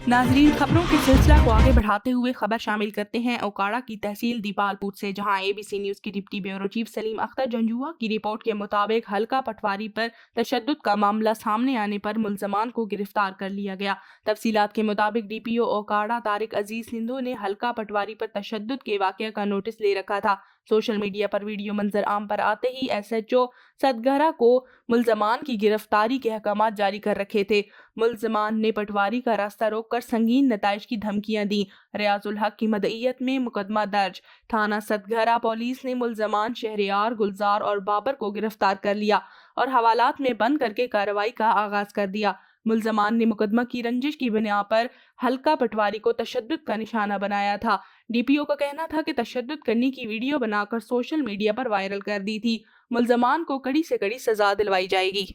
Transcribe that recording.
नाजरीन, खबरों के सिलसिला को आगे बढ़ाते हुए खबर शामिल करते हैं ओकाड़ा की तहसील दीपालपुर से, जहां एबीसी न्यूज की deputy bureau chief Salim Akhtar Janjua की रिपोर्ट के मुताबिक हल्का पटवारी पर तशद्दुद का मामला सामने आने पर मुल्जमान को गिरफ्तार कर लिया गया। तफसीलात के मुताबिक डीपीओ ओकाड़ा तारिक अजीज हिंदू ने हल्का पटवारी पर तशद्दुद के वाक़ये का नोटिस ले रखा था। सोशल मीडिया पर वीडियो मंजर आम पर आते ही एसएचओ सदगरा को मुल्जमान की गिरफ्तारी के अहकाम जारी कर रखे थे। मुल्जमान ने पटवारी का रास्ता रोककर संगीन नताइज की धमकियां दी। रियाजुल हक की मदईयत में मुकदमा दर्ज। थाना सतघरा पुलिस ने मुल्जमान शहरियार, गुलजार और बाबर को गिरफ्तार कर लिया और हवालात में बंद करके कार्रवाई का आगाज कर दिया। मुल्जमान ने मुकदमा की रंजिश की बिना पर हल्का पटवारी को तशद्दुद का निशाना बनाया था। डीपीओ का कहना था कि तशद्दुद करने की वीडियो बनाकर सोशल मीडिया पर वायरल कर दी थी। मुल्जमान को कड़ी से कड़ी सजा दिलवाई जाएगी।